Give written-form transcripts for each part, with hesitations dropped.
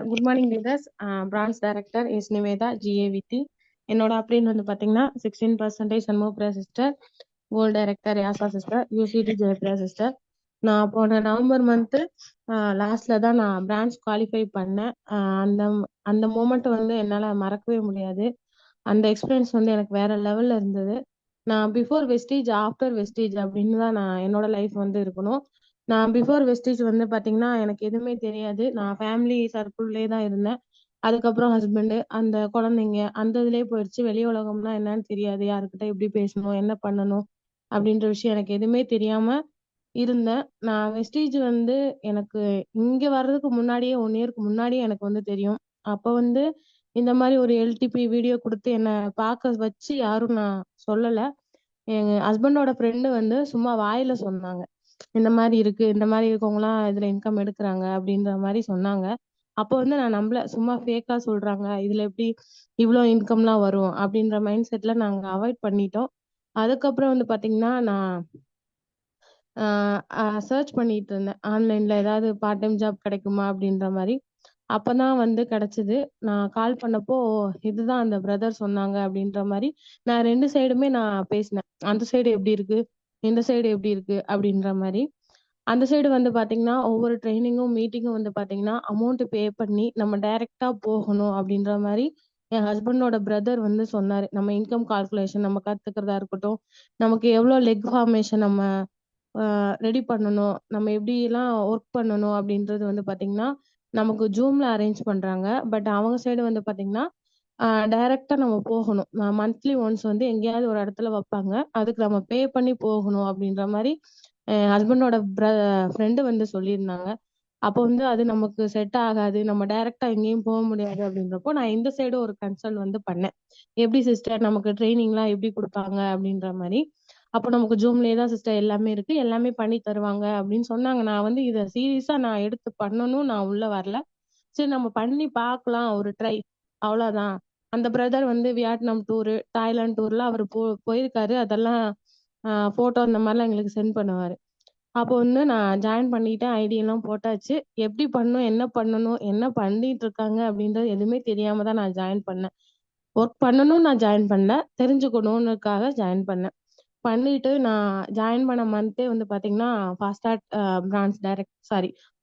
Good morning leaders. Branch director S Nivetha GAVT. என்னோட upline வந்து பாத்தீங்கன்னா 16% Shanmugapriya sister, gold director Yasa sister, UCD Jayapriya sister. நான் போன நவம்பர் மந்த்து லாஸ்ட்ல தான் நான் பிரான்ச் குவாலிஃபை பண்ணேன். அந்த அந்த மூமெண்ட் வந்து என்னால மறக்கவே முடியாது. அந்த எக்ஸ்பீரியன்ஸ் வந்து எனக்கு வேற லெவல்ல இருந்தது. நான் பிஃபோர் வெஸ்டீஜ் ஆஃப்டர் வெஸ்டீஜ் அப்படின்னு தான் நான் என்னோட லைஃப் வந்து இருக்கணும். நான் பிஃபோர் வெஸ்டீஜ் வந்து பாத்தீங்கன்னா எனக்கு எதுவுமே தெரியாது. நான் ஃபேமிலி சர்க்கிள்லயே தான் இருந்தேன். அதுக்கப்புறம் ஹஸ்பண்ட், அந்த குழந்தைங்க, அந்த இதுலயே போயிடுச்சு. வெளி உலகம்னா என்னன்னு தெரியாது. யாருக்கிட்ட எப்படி பேசணும், என்ன பண்ணணும் அப்படின்ற விஷயம் எனக்கு எதுவுமே தெரியாம இருந்தேன். நான் வெஸ்டீஜ் வந்து எனக்கு இங்க வர்றதுக்கு முன்னாடியே 1 இயர்க்கு முன்னாடியே எனக்கு வந்து தெரியும். அப்ப வந்து இந்த மாதிரி ஒரு எல்டிபி வீடியோ கொடுத்து என்ன பார்க்க வச்சு யாரும் நான் சொல்லல. எங்க ஹஸ்பண்டோட ஃப்ரெண்டு வந்து சும்மா வாயில சொன்னாங்க. இந்த மாதிரி இருக்கு, இந்த மாதிரி இருக்கவங்கலாம் இதுல இன்கம் எடுக்கிறாங்க அப்படின்ற மாதிரி சொன்னாங்க. அப்போ வந்து நான் நம்பல. சும்மா ஃபேக்கா சொல்றாங்க, இதுல எப்படி இவ்வளோ இன்கம்லாம் வரும் அப்படின்ற மைண்ட் செட்ல நாங்க அவாய்ட் பண்ணிட்டோம். அதுக்கப்புறம் வந்து பாத்தீங்கன்னா நான் சர்ச் பண்ணிட்டு இருந்தேன் ஆன்லைன்ல ஏதாவது பார்ட் டைம் ஜாப் கிடைக்குமா அப்படின்ற மாதிரி. அப்பதான் வந்து கிடைச்சது. நான் கால் பண்ணப்போ இதுதான் அந்த பிரதர் சொன்னாங்க அப்படின்ற மாதிரி. நான் 2 சைடுமே நான் பேசினேன். அந்த சைடு எப்படி இருக்கு, இந்த சைடு எப்படி இருக்கு அப்படின்ற மாதிரி. அந்த சைடு வந்து பாத்தீங்கன்னா ஒவ்வொரு ட்ரைனிங்கும் மீட்டிங்கும் வந்து பாத்தீங்கன்னா அமௌண்ட் பே பண்ணி நம்ம டைரக்டா போகணும் அப்படின்ற மாதிரி என் ஹஸ்பண்டோட பிரதர் வந்து சொன்னாரு. நம்ம இன்கம் கால்குலேஷன் நம்ம கத்துக்கிறதா இருக்கட்டும், நமக்கு எவ்வளவு லெக் ஃபார்மேஷன் நம்ம ரெடி பண்ணணும், நம்ம எப்படி எல்லாம் ஒர்க் பண்ணணும் அப்படின்றது வந்து பாத்தீங்கன்னா நமக்கு ஜூம்ல அரேஞ்ச் பண்றாங்க. பட் அவங்க சைடு வந்து பாத்தீங்கன்னா டைரக்டா நம்ம போகணும். மந்த்லி ஒன்ஸ் வந்து எங்கேயாவது ஒரு இடத்துல வைப்பாங்க. அதுக்கு நம்ம பே பண்ணி போகணும் அப்படின்ற மாதிரி என் ஹஸ்பண்டோட ஃப்ரெண்டு வந்து சொல்லியிருந்தாங்க. அப்போ வந்து அது நமக்கு செட் ஆகாது, நம்ம டைரக்டா எங்கேயும் போக முடியாது அப்படின்றப்போ நான் இந்த சைடு ஒரு கன்சல்ட் வந்து பண்ணேன். எப்படி சிஸ்டர் நமக்கு ட்ரைனிங்லாம் எப்படி கொடுப்பாங்க அப்படின்ற மாதிரி. அப்போ நமக்கு ஜூம்லயே தான் சிஸ்டர் எல்லாமே இருக்கு, எல்லாமே பண்ணி தருவாங்க அப்படின்னு சொன்னாங்க. நான் வந்து இதை சீரியஸா நான் எடுத்து பண்ணணும், நான் உள்ள வரல. சரி நம்ம பண்ணி பார்க்கலாம், ஒரு ட்ரை, அவ்வளவுதான். அந்த பிரதர் வந்து வியட்நாம் டூரு, தாய்லாந்து டூர்ல அவர் போயிருக்காரு. அதெல்லாம் போட்டோ இந்த மாதிரிலாம் எங்களுக்கு சென்ட் பண்ணுவாரு. அப்போ வந்து நான் ஜாயின் பண்ணிட்டேன். ஐடி எல்லாம் போட்டாச்சு. எப்படி பண்ணணும், என்ன பண்ணணும், என்ன பண்ணிட்டு இருக்காங்க அப்படின்றது எதுவுமே தெரியாம தான் நான் ஜாயின் பண்ணேன். ஒர்க் பண்ணணும் நான் ஜாயின் பண்ணல, தெரிஞ்சுக்கணும்னுக்காக ஜாயின் பண்ணேன். பண்ணிட்டு நான் ஜாயின் பண்ண மந்த்தே வந்து பாத்தீங்கன்னா ஃபாஸ்டாட் பிரான்ச்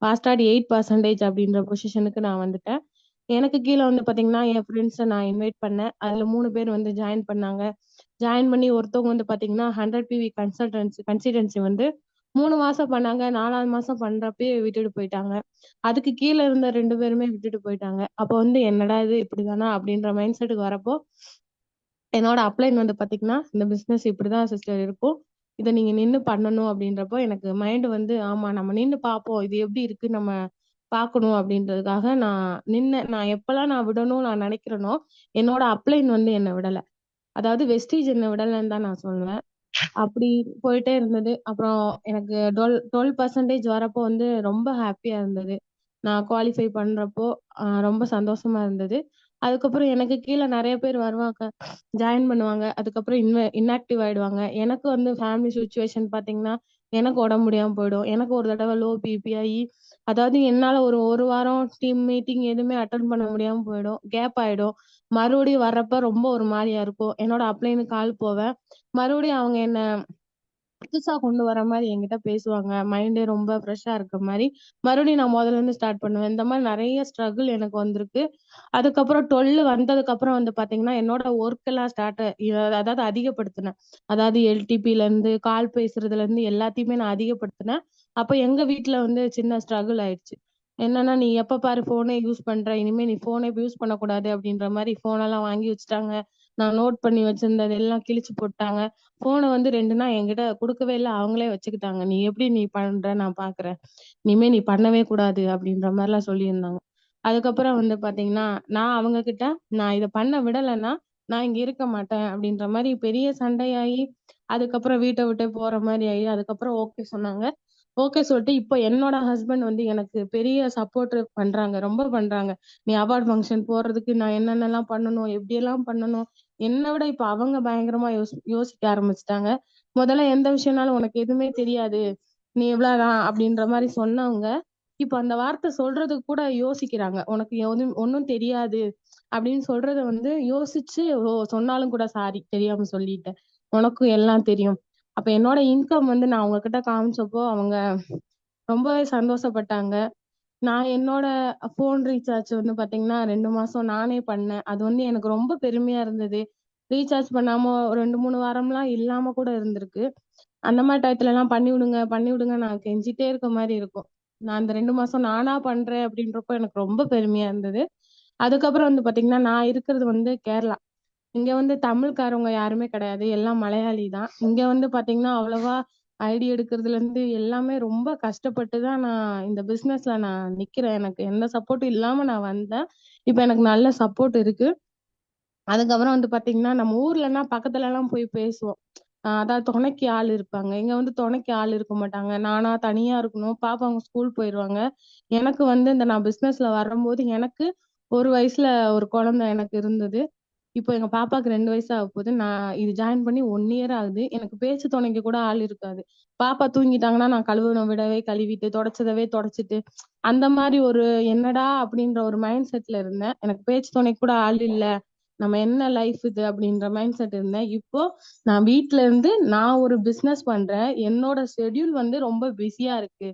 ஃபாஸ்டாட் 8% அப்படின்ற பொசிஷனுக்கு நான் வந்துட்டேன். எனக்கு கீழே வந்து பாத்தீங்கன்னா என் ஃப்ரெண்ட்ஸை நான் இன்வைட் பண்ணேன். அதுல 3 பேர் வந்து ஜாயின் பண்ணாங்க. ஜாயின் பண்ணி ஒருத்தவங்க வந்து பாத்தீங்கன்னா 100 PV கன்சல்டன்சி வந்து 3 மாசம் பண்ணாங்க. 4வது மாசம் பண்றப்பயே விட்டுட்டு போயிட்டாங்க. அதுக்கு கீழே இருந்த 2 பேருமே விட்டுட்டு போயிட்டாங்க. அப்போ வந்து என்னடா இது இப்படிதானா அப்படின்ற மைண்ட் செட்டுக்கு வரப்போ என்னோட அப்ளைன் வந்து பாத்தீங்கன்னா இந்த பிசினஸ் இப்படிதான் சிஸ்டர் இருக்கும், இதை நீங்க நின்னு பண்ணணும் அப்படின்றப்போ எனக்கு மைண்ட் வந்து ஆமா நம்ம நின்னு பார்ப்போம், இது எப்படி இருக்கு நம்ம பார்க்கணும் அப்படின்றதுக்காக நான் நின்னேன். நான் எப்பெல்லாம் நான் விடணும் நான் நினைக்கிறேனோ என்னோட அப்ளைன் வந்து என்னை விடல. அதாவது வெஸ்டீஜ் என்ன விடலைன்னு தான் நான் சொல்லுவேன். அப்படி போயிட்டே இருந்தது. அப்புறம் எனக்கு 12% வரப்போ வந்து ரொம்ப ஹாப்பியா இருந்தது. நான் குவாலிஃபை பண்றப்போ ரொம்ப சந்தோஷமா இருந்தது. அதுக்கப்புறம் எனக்கு கீழே நிறைய பேர் வருவாங்க, ஜாயின் பண்ணுவாங்க. அதுக்கப்புறம் இன்ஆக்டிவ் ஆயிடுவாங்க. எனக்கு வந்து ஃபேமிலி சுச்சுவேஷன் பாத்தீங்கன்னா எனக்கு உடம்பு முடியாம போயிடும். எனக்கு ஒரு தடவை லோ பிபி ஆகி, அதாவது என்னால ஒரு ஒரு வாரம் டீம் மீட்டிங் எதுவுமே அட்டன் பண்ண முடியாம போயிடும், கேப் ஆயிடும். மறுபடியும் வர்றப்ப ரொம்ப ஒரு மாதிரியா இருக்கும். என்னோட அப்ளைனுக்கு கால் போவேன். மறுபடியும் அவங்க என்ன புதுசா கொண்டு வர மாதிரி என்கிட்ட பேசுவாங்க. மைண்டே ரொம்ப ஃப்ரெஷ்ஷா இருக்க மாதிரி. மறுபடியும் நான் முதல்ல இருந்து ஸ்டார்ட் பண்ணுவேன். இந்த மாதிரி நிறைய ஸ்ட்ரகிள் எனக்கு வந்திருக்கு. அதுக்கப்புறம் 12 வந்ததுக்கு அப்புறம் வந்து பாத்தீங்கன்னா என்னோட ஒர்க் எல்லாம் அதாவது அதிகப்படுத்தினேன். அதாவது எல்டிபில இருந்து கால் பேசுறதுல இருந்து எல்லாத்தையுமே நான் அதிகப்படுத்தினேன். அப்ப எங்க வீட்ல வந்து சின்ன ஸ்ட்ரகிள் ஆயிடுச்சு. என்னன்னா நீ எப்ப பாரு போனே யூஸ் பண்ற, இனிமே நீ போனே யூஸ் பண்ணக்கூடாது அப்படின்ற மாதிரி போன் எல்லாம் வாங்கி வச்சுட்டாங்க. நான் நோட் பண்ணி வச்சிருந்தது எல்லாம் கிழிச்சு போட்டாங்க. போனை வந்து 2 நாள் என்கிட்ட கொடுக்கவே இல்லை, அவங்களே வச்சுக்கிட்டாங்க. நீ எப்படி நீ பண்ற நான் பாக்குறேன், இனிமே நீ பண்ணவே கூடாது அப்படின்ற மாதிரி எல்லாம் சொல்லியிருந்தாங்க. அதுக்கப்புறம் வந்து பாத்தீங்கன்னா நான் அவங்க கிட்ட நான் இதை பண்ண விடலைன்னா நான் இங்க இருக்க மாட்டேன் அப்படின்ற மாதிரி பெரிய சண்டையாகி, அதுக்கப்புறம் வீட்டை விட்டு போற மாதிரி ஆகி, அதுக்கப்புறம் ஓகே சொன்னாங்க. ஓகே சொல்லிட்டு இப்போ என்னோட ஹஸ்பண்ட் வந்து எனக்கு பெரிய சப்போர்ட் பண்றாங்க, ரொம்ப பண்றாங்க. நீ அவார்ட் ஃபங்க்ஷன் போறதுக்கு நான் என்னென்னலாம் பண்ணணும், எப்படியெல்லாம் பண்ணணும், என்னை விட இப்ப அவங்க பயங்கரமா யோசிக்க ஆரம்பிச்சிட்டாங்க. முதல்ல எந்த விஷயம்னாலும் உனக்கு எதுவுமே தெரியாது, நீ இவ்வளவுதான் அப்படின்ற மாதிரி சொன்னவங்க இப்ப அந்த வார்த்தை சொல்றதுக்கு கூட யோசிக்கிறாங்க. உனக்கு ஒண்ணும் தெரியாது அப்படின்னு சொல்றத வந்து யோசிச்சு சொன்னாலும் கூட சாரி தெரியாம சொல்லிட்டேன். உனக்கும் எல்லாம் தெரியும். அப்ப என்னோட இன்கம் வந்து நான் அவங்க கிட்ட காமிச்சப்போ அவங்க ரொம்பவே சந்தோஷப்பட்டாங்க. நான் என்னோட ஃபோன் ரீசார்ஜ் வந்து பாத்தீங்கன்னா 2 மாசம் நானே பண்ணேன். அது வந்து எனக்கு ரொம்ப பெருமையா இருந்தது. ரீசார்ஜ் பண்ணாம ஒரு 2, 3 வாரம்லாம் இல்லாம கூட இருந்திருக்கு. அந்த மாதிரி டயத்துல எல்லாம் பண்ணி விடுங்க பண்ணி விடுங்க நான் கெஞ்சிட்டே இருக்க மாதிரி இருக்கும். நான் அந்த 2 மாசம் நானா பண்றேன் அப்படின்றப்போ எனக்கு ரொம்ப பெருமையா இருந்தது. அதுக்கப்புறம் வந்து பாத்தீங்கன்னா நான் இருக்கிறது வந்து கேரளா. இங்க வந்து தமிழ்காரவங்க யாருமே கிடையாது. எல்லாம் மலையாளி தான். இங்க வந்து பாத்தீங்கன்னா அவ்வளவா ஐடி எடுக்கிறதுல இருந்து எல்லாமே ரொம்ப கஷ்டப்பட்டு தான் நான் இந்த பிசினஸ்ல நான் நிக்கிறேன். எனக்கு எந்த சப்போர்ட்டும் இல்லாம நான் வந்தேன். இப்ப எனக்கு நல்ல சப்போர்ட் இருக்கு. அதுக்கப்புறம் வந்து பாத்தீங்கன்னா நம்ம ஊர்லன்னா பக்கத்துல எல்லாம் போய் பேசுவோம். அதாவது துணைக்கு ஆள் இருப்பாங்க. இங்க வந்து துணைக்கு ஆள் இருக்க மாட்டாங்க. நானா தனியா இருக்கணும். பாப்பா அவங்க ஸ்கூல் போயிருவாங்க. எனக்கு வந்து இந்த நான் பிசினஸ்ல வரும்போது எனக்கு ஒரு வயசுல ஒரு குழந்தை எனக்கு இருந்தது. இப்போ எங்க பாப்பாக்கு 2 வயசு ஆக போகுது. நான் இது ஜாயின் பண்ணி 1 இயர் ஆகுது. எனக்கு பேச்சு துணைக்கு கூட ஆள் இருக்காது. பாப்பா தூங்கிட்டாங்கன்னா நான் கழுவுன விடவே கழுவிட்டு தொடச்சதவே தொடச்சிட்டு அந்த மாதிரி ஒரு என்னடா அப்படின்ற ஒரு மைண்ட் செட்ல இருந்தேன். எனக்கு பேச்சு துணைக்கு கூட ஆள் இல்ல. நம்ம என்ன லைஃப் இது அப்படின்ற மைண்ட் செட் இருந்தேன். இப்போ நான் வீட்ல இருந்து நான் ஒரு பிசினஸ் பண்றேன். என்னோட ஷெட்யூல் வந்து ரொம்ப பிஸியா இருக்கு.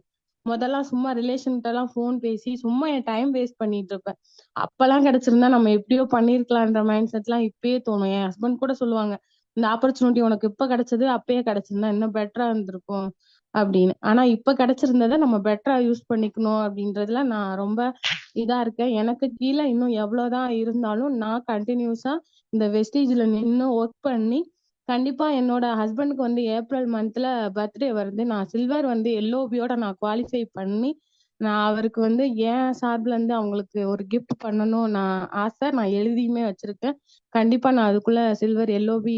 முதல்லாம் சும்மா ரிலேஷன்கிட்ட எல்லாம் ஃபோன் பேசி சும்மா என் டைம் வேஸ்ட் பண்ணிட்டு இருப்பேன். அப்பெல்லாம் கிடைச்சிருந்தா நம்ம எப்படியோ பண்ணிருக்கலாம்ன்ற மைண்ட் செட்லாம் இப்பயே தோணும். என் ஹஸ்பண்ட் கூட சொல்லுவாங்க, இந்த ஆப்பர்ச்சுனிட்டி உனக்கு இப்ப கிடைச்சது அப்பயே கிடைச்சிருந்தா இன்னும் பெட்டரா இருந்திருக்கும் அப்படின்னு. ஆனா இப்ப கிடைச்சிருந்ததை நம்ம பெட்டரா யூஸ் பண்ணிக்கணும் அப்படின்றதுல நான் ரொம்ப இதா இருக்கேன். எனக்கு கீழே இன்னும் எவ்வளவுதான் இருந்தாலும் நான் கண்டினியூஸா இந்த வெஸ்டேஜ்ல நின்னு ஒர்க் பண்ணி கண்டிப்பா என்னோட ஹஸ்பண்டுக்கு வந்து ஏப்ரல் மந்த்ல பர்த்டே வருது. நான் சில்வர் வந்து எல்ஓபியோட நான் குவாலிஃபை பண்ணி நான் அவருக்கு வந்து என் சார்பில் இருந்து அவங்களுக்கு ஒரு கிஃப்ட் பண்ணணும் நான் ஆசை. நான் எழுதியுமே வச்சிருக்கேன். கண்டிப்பா நான் அதுக்குள்ள சில்வர் எல்ஓபி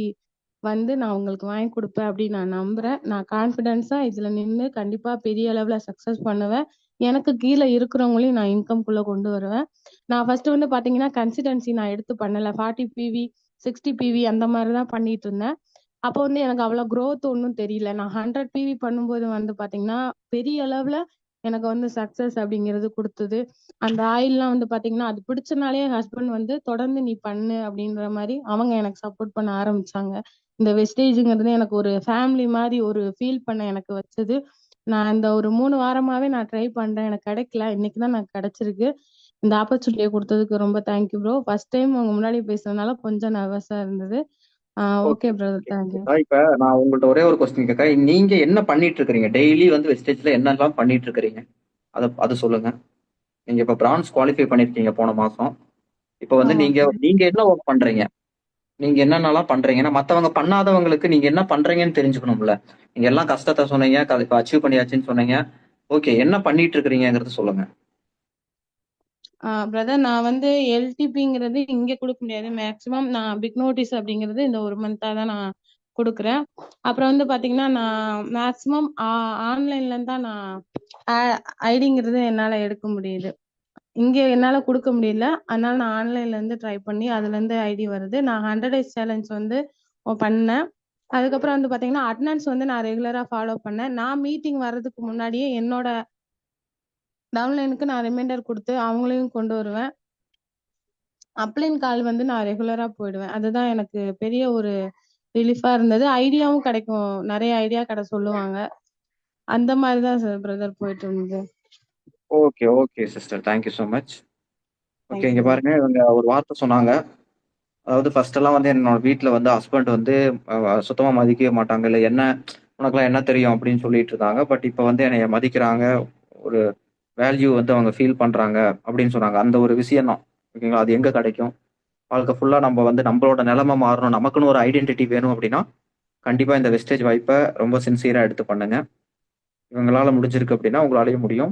வந்து நான் உங்களுக்கு வாங்கி கொடுப்பேன் அப்படின்னு நான் நம்புறேன். நான் கான்பிடன்ஸா இதுல நின்று கண்டிப்பா பெரிய அளவுல சக்சஸ் பண்ணுவேன். எனக்கு கீழே இருக்கிறவங்களையும் நான் இன்கம்குள்ள கொண்டு வருவேன். நான் ஃபர்ஸ்ட் வந்து பாத்தீங்கன்னா கன்சிடென்சி நான் எடுத்து பண்ணல. 40 பிவி 60 பிவி அந்த மாதிரிதான் பண்ணிட்டு இருந்தேன். அப்போ வந்து எனக்கு அவ்வளவு growth ஒன்றும் தெரியல. நான் 100 பிவி பண்ணும்போது வந்து பாத்தீங்கன்னா பெரிய அளவுல எனக்கு வந்து சக்சஸ் அப்படிங்கிறது கொடுத்தது. அந்த ஆயில்லாம் வந்து பாத்தீங்கன்னா அது பிடிச்சனாலே என் ஹஸ்பண்ட் வந்து தொடர்ந்து நீ பண்ணு அப்படின்ற மாதிரி அவங்க எனக்கு சப்போர்ட் பண்ண ஆரம்பிச்சாங்க. இந்த வெஸ்டேஜ்ங்கிறது எனக்கு ஒரு ஃபேமிலி மாதிரி ஒரு ஃபீல் பண்ண எனக்கு வச்சது. நான் இந்த ஒரு 3 வாரமாவே நான் ட்ரை பண்றேன். எனக்கு கிடைக்கல. இன்னைக்குதான் எனக்கு கிடைச்சிருக்கு. இந்த ஆப்பர்ச்சுனிட்டியை கொடுத்ததுக்கு ரொம்ப தேங்க்யூ ப்ரோ. ஃபர்ஸ்ட் டைம் உங்க முன்னாடி பேசுறதுனால கொஞ்சம் நர்வஸா இருந்தது. ஓகே. Okay brother, thank you. இப்ப நான் உங்கள்ட்ட ஒரே ஒரு கொஸ்டின் கேட்கறேன். நீங்க என்ன பண்ணிட்டு இருக்கிறீங்க? டெய்லி வந்து வெஸ்டேஜ்ல என்னெல்லாம் பண்ணிட்டு இருக்கிறீங்க? அதை சொல்லுங்க. நீங்க இப்ப பிரான்ஸ் குவாலிஃபை பண்ணிருக்கீங்க போன மாசம். இப்ப வந்து ஆமா நீங்க ப்ரோ. நீங்க என்ன ஒர்க் பண்றீங்க? நீங்க என்னென்னலாம் பண்றீங்கன்னா மத்தவங்க பண்ணாதவங்களுக்கு நீங்க என்ன பண்றீங்கன்னு தெரிஞ்சுக்கணும்ல. நீங்க எல்லாம் கஷ்டத்தை சொன்னீங்க, இப்ப அச்சீவ் பண்ணியாச்சுன்னு சொன்னீங்க. ஓகே, என்ன பண்ணிட்டு இருக்கிறீங்கிறது சொல்லுங்க. பிரதர் நான் வந்து எல்டிபிங்கிறது இங்க கொடுக்க முடியாது. மேக்சிமம் நான் பிக் நோட்டீஸ் அப்படிங்கிறது இந்த ஒரு மந்தா தான் நான் கொடுக்குறேன். அப்புறம் வந்து பாத்தீங்கன்னா நான் மேக்சிமம் ஆன்லைன்ல தான் நான் ஐடிங்கிறது என்னால எடுக்க முடியுது. இங்க என்னால கொடுக்க முடியல. அதனால நான் ஆன்லைன்ல இருந்து ட்ரை பண்ணி அதுல இருந்து ஐடி வருது. நான் 100 days சேலஞ்ச் வந்து பண்ணேன். அதுக்கப்புறம் வந்து பாத்தீங்கன்னா அட்டனன்ஸ் வந்து நான் ரெகுலரா ஃபாலோ பண்ணேன். நான் மீட்டிங் வர்றதுக்கு முன்னாடியே என்னோட டவுன்லைனுக்கு நான் ரிமைண்டர் கொடுத்து அவங்களையும் கொண்டு வருவேன். அப்ளைன் கால் வந்து நான் ரெகுலரா போயிடுவேன். அதுதான் எனக்கு பெரிய ஒரு ரிலீஃபா இருந்தது. ஐடியாவும் கிடைக்கும். நிறைய ஐடியா சொல்லுவாங்க. அந்த மாதிரிதான் பிரதர் போயிட்டு இருந்தது. Okay okay sister, thank you so much. Okay, thank you இங்க பிரதர். பாருங்க, இவங்க ஒரு வார்த்தை சொன்னாங்க. அதாவது ஃபர்ஸ்ட் எல்லாம் வந்து என்னோட வீட்ல வந்து ஹஸ்பண்ட் வந்து சுத்தமா மதிக்கவே மாட்டாங்க. இல்ல என்ன உனக்கெல்லாம் என்ன தெரியும் அப்படின்னு சொல்லிட்டு இருந்தாங்க. பட் இப்ப வந்து என்னைய மதிக்கிறாங்க. ஒரு வேல்யூ வந்து அவங்க ஃபீல் பண்றாங்க அப்படின்னு சொன்னாங்க. அந்த ஒரு விஷயம் தான். ஓகேங்களா? அது எங்க கிடைக்கும்? வாழ்க்கை ஃபுல்லா நம்ம வந்து நம்மளோட நிலைமை மாறணும், நமக்குன்னு ஒரு ஐடென்டிட்டி வேணும் அப்படின்னா கண்டிப்பா இந்த வெஸ்டேஜ் வாய்ப்பை ரொம்ப சின்சியரா எடுத்து பண்ணுங்க. இவங்களால முடிஞ்சிருக்கு அப்படின்னா உங்களாலையும் முடியும்.